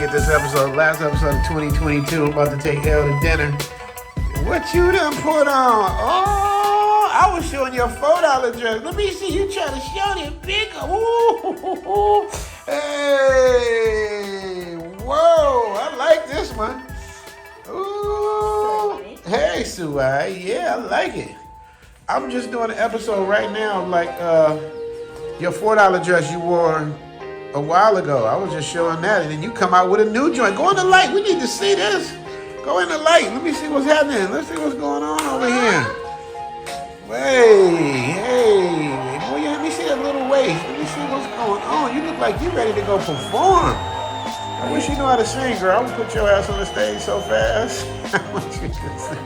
at this episode, last episode of 2022. I'm about to take L to dinner. What you done put on? Oh, I was showing your $4 dress. Let me see you trying to show them bigger. Ooh, hey, whoa, I like this one. Ooh, hey, Suai, yeah, I like it. I'm just doing an episode right now, like your $4 dress you wore a while ago. I was just showing that, and then you come out with a new joint. Go in the light. We need to see this. Go in the light. Let me see what's happening. Let's see what's going on over here. Hey, boy, let me see that little waist. Let me see what's going on. You look like you ready to go perform. I wish you knew how to sing, girl. I would put your ass on the stage so fast. I want you to sing.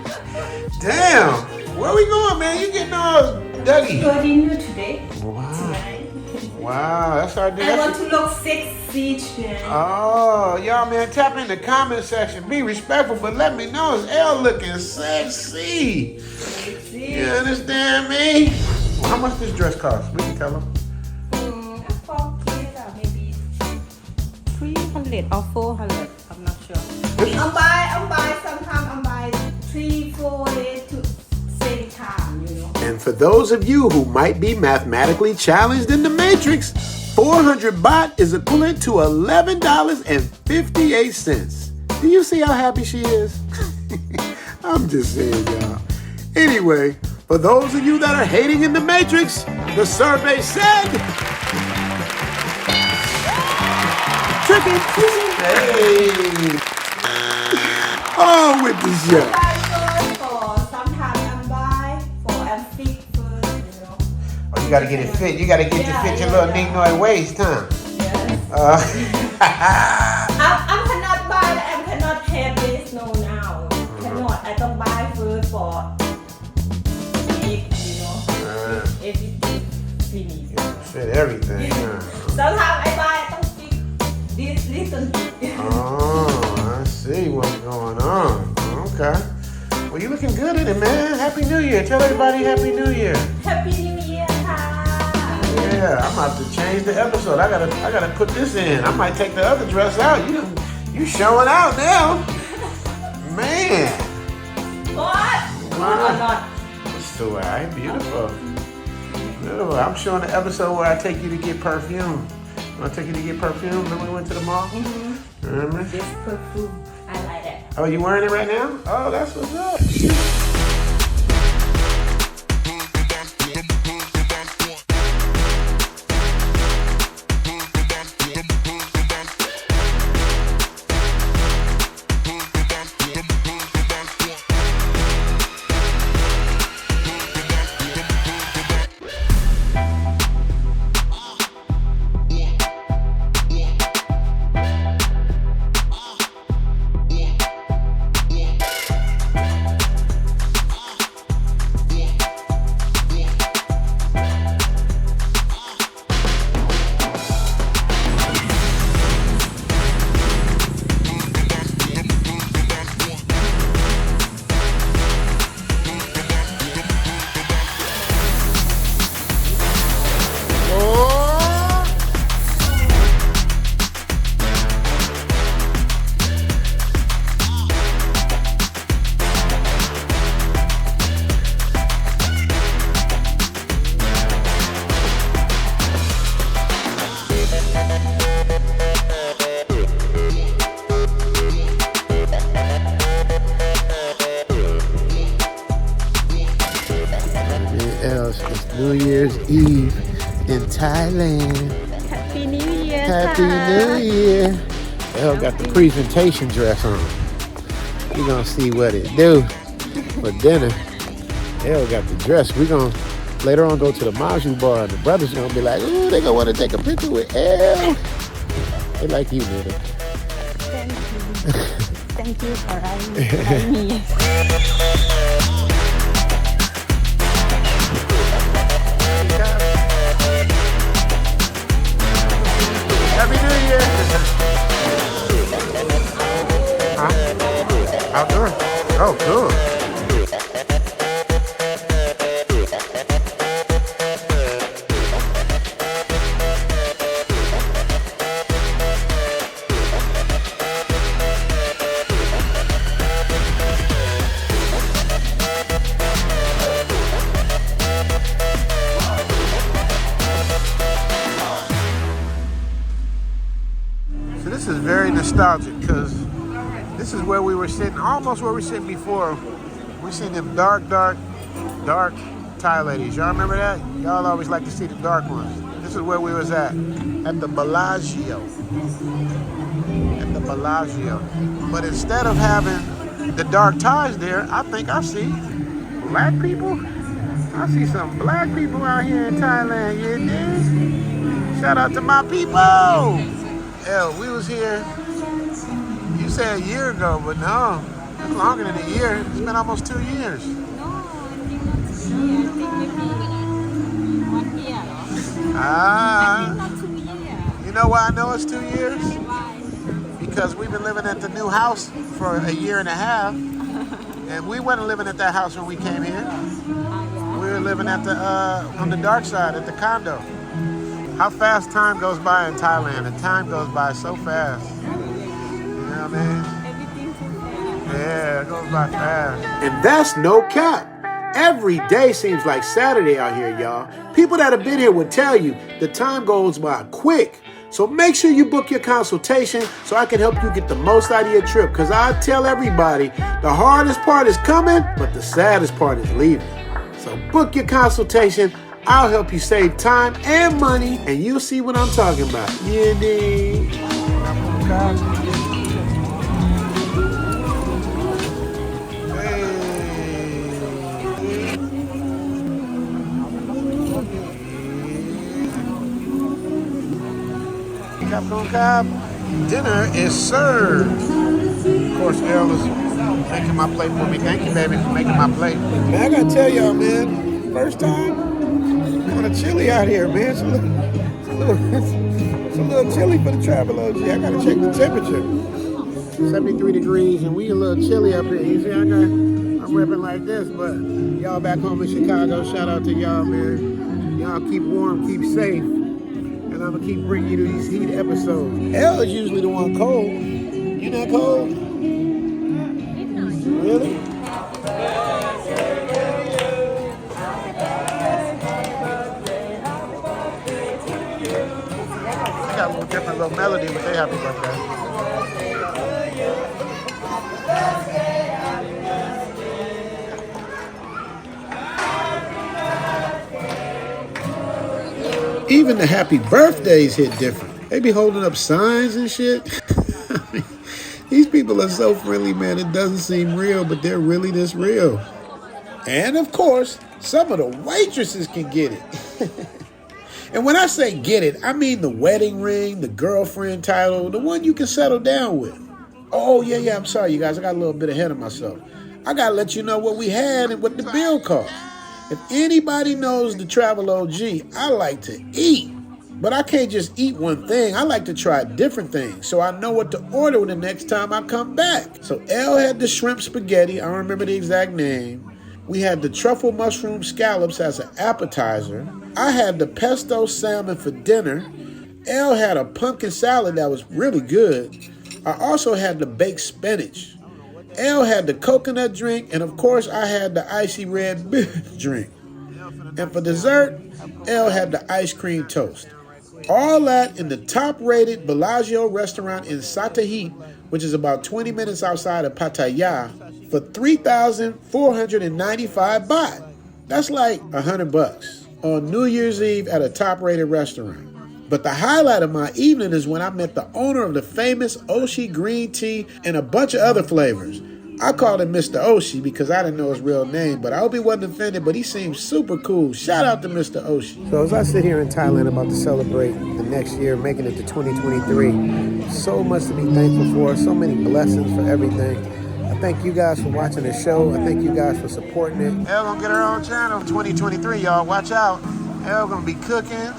Damn. Where we going, man? You getting all Dougie. Starting new today. Wow. Tonight. Wow, that's our day. I want to look sexy today. Oh, y'all, man, tap in the comment section. Be respectful, but let me know. Is L looking sexy? You understand me? How much this dress cost? We can tell them. For kids, maybe 300 or 400. I'm not sure. I'm buy. Sometimes I'm buy 3-4 days to same time, you know. And for those of you who might be mathematically challenged in the matrix, 400 baht is equivalent to $11.58. Do you see how happy she is? I'm just saying, y'all. Anyway, for those of you that are hating in the matrix, the survey said... Tricky. Hey. Oh, with the show. You gotta get it fit. You gotta get to fit your little nick-noy waist, huh? Yes. I cannot buy. I cannot have this now. Cannot. I don't buy food for week, you know. Everything finished. Fit everything. Sometimes I buy. I don't fit this little. Oh, I see what's going on. Okay. Well, you looking good in it, man. Happy New Year. Tell everybody Happy New Year. Happy New Year. Yeah, I'm about to change the episode. I gotta put this in. I might take the other dress out. You showing out now, man. What? Wow. So beautiful. Beautiful. I'm showing the episode where I take you to get perfume. When I take you to get perfume, remember we went to the mall? Mm-hmm. Remember? This perfume, I like it. Oh, you wearing it right now? Oh, that's what's up. It's New Year's Eve in Thailand. Happy New Year. Happy New Year. Elle got the presentation dress on. We're gonna see what it do for dinner. Elle got the dress. We're gonna later on go to the Maju bar, and the brothers gonna be like, ooh, they gonna want to take a picture with Elle. They like you, man. Thank you. Thank you for having me. Happy New Year! Huh? Outdoor? Oh, cool. nostalgic because this is where we were sitting, almost where we were sitting before. We seen them dark Thai ladies. Y'all remember that? Y'all always like to see the dark ones. This is where we was at the Bellagio. At the Bellagio. But instead of having the dark Thais there, I think I see black people. I see some black people out here in Thailand, you dig? Shout out to my people. Hell, we was here, you said a year ago, but no, it's longer than a year. It's been almost 2 years. No, I think not 2 years. I think maybe 1 year. I think not 2 years. You know why I know it's 2 years? Why? Because we've been living at the new house for a year and a half. And we weren't living at that house when we came here. We were living at the on the dark side at the condo. How fast time goes by in Thailand. The time goes by so fast. You know what I mean? Everything too fast. Yeah, it goes by fast. And that's no cap. Every day seems like Saturday out here, y'all. People that have been here would tell you the time goes by quick. So make sure you book your consultation so I can help you get the most out of your trip. Because I tell everybody, the hardest part is coming, but the saddest part is leaving. So book your consultation. I'll help you save time and money, and you'll see what I'm talking about. Yeah, dig. Cap. Dinner is served. Of course, Elle is making my plate for me. Thank you, baby, for making my plate. Man, I gotta tell y'all, man, first time, kind of chilly out here, man. It's a little chilly for the Travelodge. I gotta check the temperature. 73 degrees, and we a little chilly up here. You see, I'm repping like this, but y'all back home in Chicago, shout out to y'all, man. Y'all keep warm, keep safe. And I'm gonna keep bringing you these heat episodes. Elle is usually the one cold. You not cold? Really? They got a little different little melody, but they happy about that. Even the happy birthdays hit different. They be holding up signs and shit. These people are so friendly, man. It doesn't seem real, but they're really this real. And of course, some of the waitresses can get it. And when I say get it, I mean the wedding ring, the girlfriend title, the one you can settle down with. Oh, yeah, I'm sorry, you guys. I got a little bit ahead of myself. I got to let you know what we had and what the bill cost. If anybody knows the Travel OG, I like to eat. But I can't just eat one thing. I like to try different things so I know what to order the next time I come back. So Elle had the shrimp spaghetti. I don't remember the exact name. We had the truffle mushroom scallops as an appetizer. I had the pesto salmon for dinner. Elle had a pumpkin salad that was really good. I also had the baked spinach. Elle had the coconut drink, and of course I had the icy red drink. And for dessert, Elle had the ice cream toast. All that in the top-rated Bellagio restaurant in Satahit, which is about 20 minutes outside of Pattaya, for 3,495 baht. That's like $100 on New Year's Eve at a top-rated restaurant. But the highlight of my evening is when I met the owner of the famous Oshi green tea and a bunch of other flavors. I called him Mr. Oshi because I didn't know his real name, but I hope he wasn't offended, but he seems super cool. Shout out to Mr. Oshi. So as I sit here in Thailand about to celebrate the next year, making it to 2023, so much to be thankful for, so many blessings for everything. I thank you guys for watching the show. I thank you guys for supporting it. Elle gonna get her own channel 2023, y'all. Watch out. Elle gonna be cooking.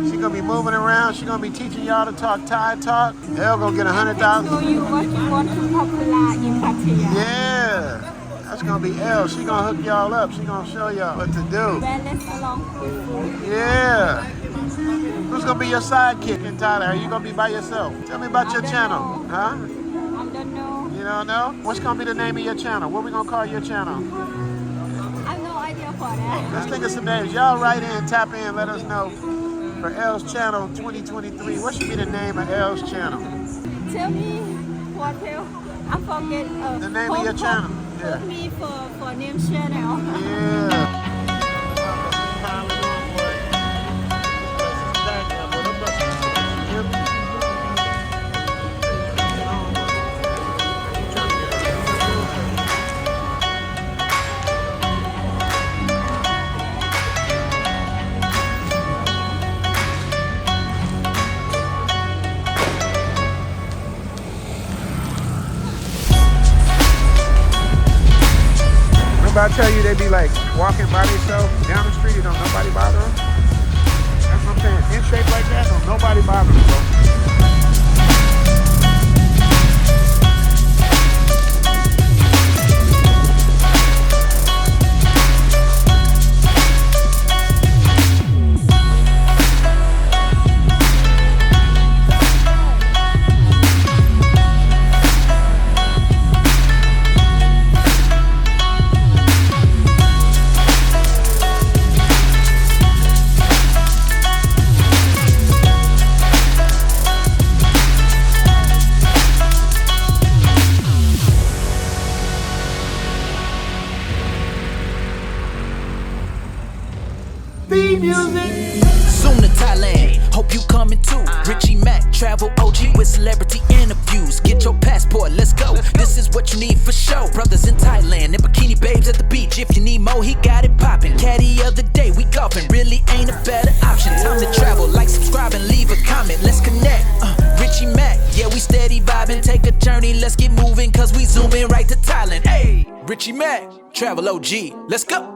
She's gonna be moving around. She's gonna be teaching y'all to talk Thai talk. Elle gonna get 100,000. So you want to popular in Pattaya? Yeah, that's gonna be Elle. She's gonna hook y'all up. She's gonna show y'all what to do. Then let's along with you. Yeah. Who's gonna be your sidekick in Thailand? Are you gonna be by yourself? Tell me about your channel. Know. Huh? I don't know. You don't know? What's gonna be the name of your channel? What we gonna call your channel? I have no idea for that. Let's think of some names. Y'all write in, tap in, let us know. For Elle's channel 2023, what should be the name of Elle's channel? Tell me what tell. I forget. The name of your channel. Put me for name channel. Yeah. I tell you, they be like walking by themselves down the street and don't nobody bother them. That's what I'm saying. In shape like that, don't nobody bother them, bro. Soon to Thailand, hope you coming too. Richie Mac, travel OG with celebrity interviews. Get your passport, let's go. This is what you need for sure. Brothers in Thailand and bikini babes at the beach. If you need more, he got it poppin'. Caddy of the day, we golfing. Really ain't a better option. Time to travel, like, subscribe, and leave a comment. Let's connect. Richie Mac, yeah, we steady vibing. Take a journey, let's get moving, cause we zooming right to Thailand. Hey, Richie Mac, travel OG, let's go.